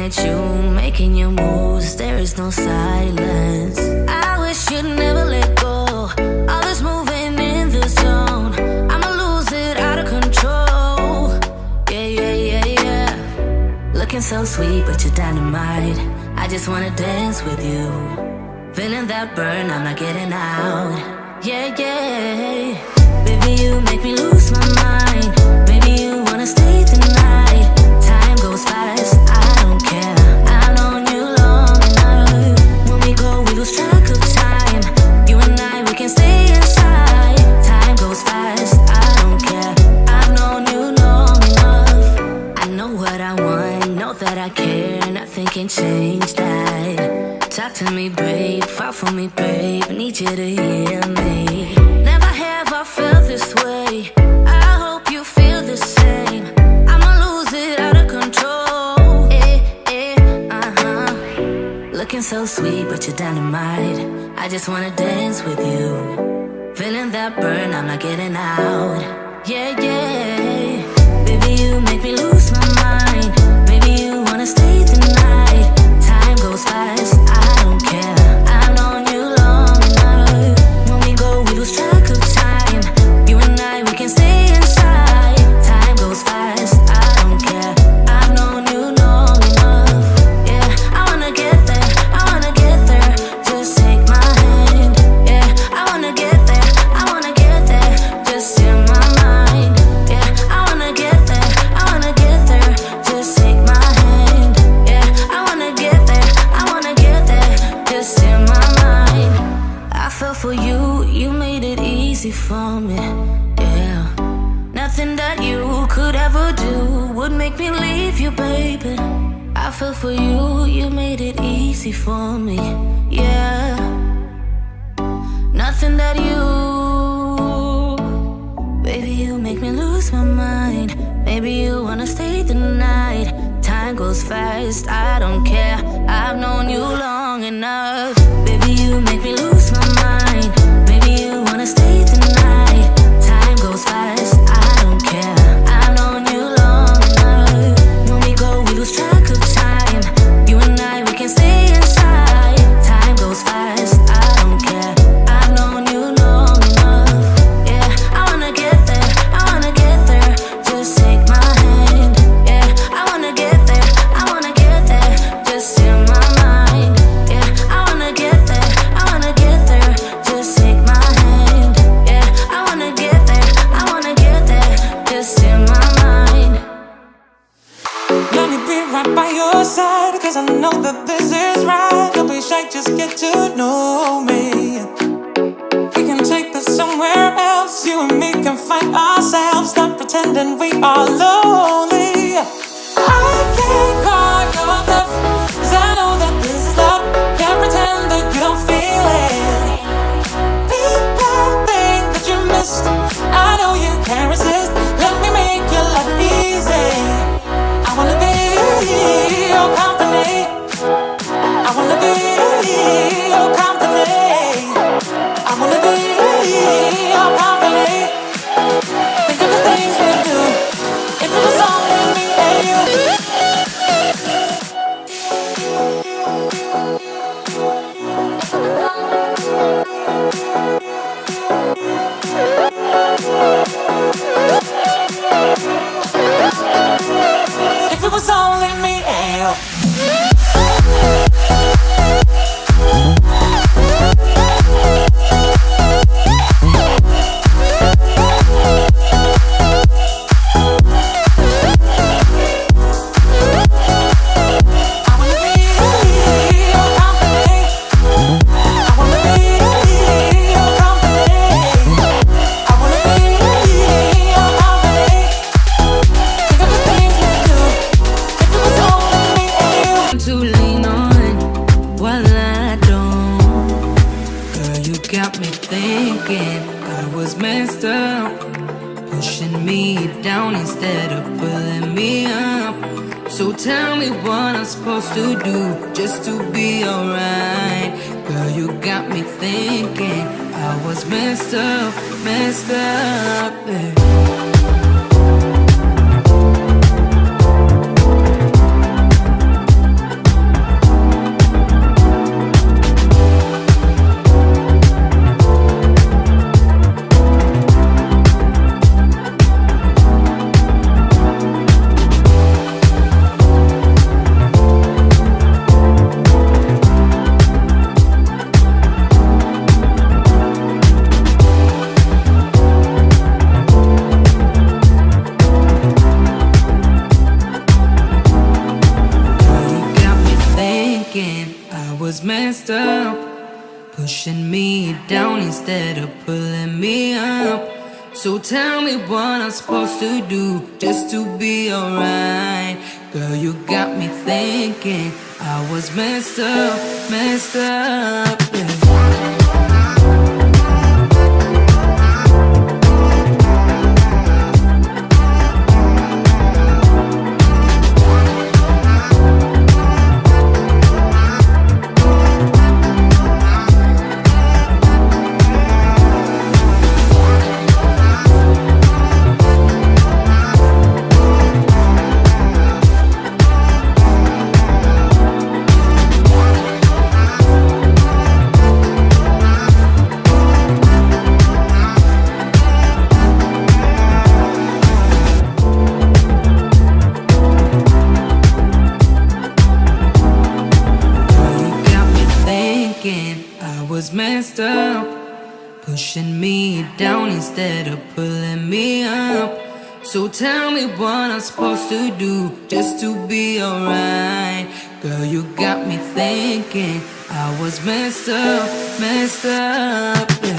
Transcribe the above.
at you, making your moves, there is no silence. I wish you'd never let go. All this moving in the zone, I'ma lose it out of control. Yeah. Looking so sweet, but you're dynamite. I just wanna dance with you. Feeling that burn, I'm not getting out. Yeah. Baby, you make me lose my mind. Baby, you wanna stay the night. Time goes fast, I don't care. I've known you long enough. When we go, we lose track of time. You and I, we can stay inside. Time goes fast, I don't care. I've known you long enough. I know what I want, know that I care. Nothing can change that. Talk to me, babe, fall for me, babe. Need you to hear me. Never have I felt this way. I hope you feel the same. I'ma lose it out of control. Looking so sweet, but you're dynamite. I just wanna dance with you. Feeling that burn, I'm not getting out. Yeah. Baby, you make me lose my mind. Baby, you wanna stay the night. Time goes fast, I don't care. I've known you long enough. When we go, we lose track of time. You and I, we can stay inside. Time goes fast, I don't care. I've known you long enough. Yeah, I wanna get there, I wanna get there. Just take my hand. Yeah, I wanna get there, I wanna get there. Just in my mind. Yeah, I wanna get there, I wanna get there. Just take my hand. Yeah, I wanna get there, I wanna get there. Just in my mind. I fell for you, you made it easy for me. Yeah, nothing that you could ever do would make me leave you, baby. I fell for you, you made it easy for me. Yeah, nothing that you, baby, you make me lose my mind. Maybe you wanna stay the night. Time goes fast, I don't care. I've known you long enough. Baby, you make me lose my mind. Maybe you wanna stay the night. Time goes fast, I don't care. I've known you long enough. When we go, we lose track of time. You and I, we can stay inside. Time goes fast, I don't care. I've known you long enough. Yeah, I wanna get there, I wanna get there. Just take my hand. Yeah, I wanna get there, I wanna get there. Just in my mind. Yeah, I wanna get there, I wanna get there. Just take my hand. Yeah, I wanna get there, I wanna get there. Just in my mind. Let me be right by your side, cause I know that this is right. Don't be shy, just get to know me. We can take this somewhere else. You and me can find ourselves. Stop pretending we are lonely. I can't call your bluff, cause I know that this is love. Can't pretend that you don't feel it. Be that thing that you missed. I know you can't resist. Let me make your life easy. I wanna be your company. I wanna be your company. I wanna be your company. Think of the things we do. If it was only me and you. If it was only me and you. To do just to be alright. Girl, you got me thinking I was messed up, babe. was messed up, pushing me down instead of pulling me up. So tell me what I'm supposed to do just to be alright. Girl, you got me thinking I was messed up, yeah. I was messed up, pushing me down instead of pulling me up. So tell me what I'm supposed to do just to be alright. Girl, you got me thinking I was messed up, yeah.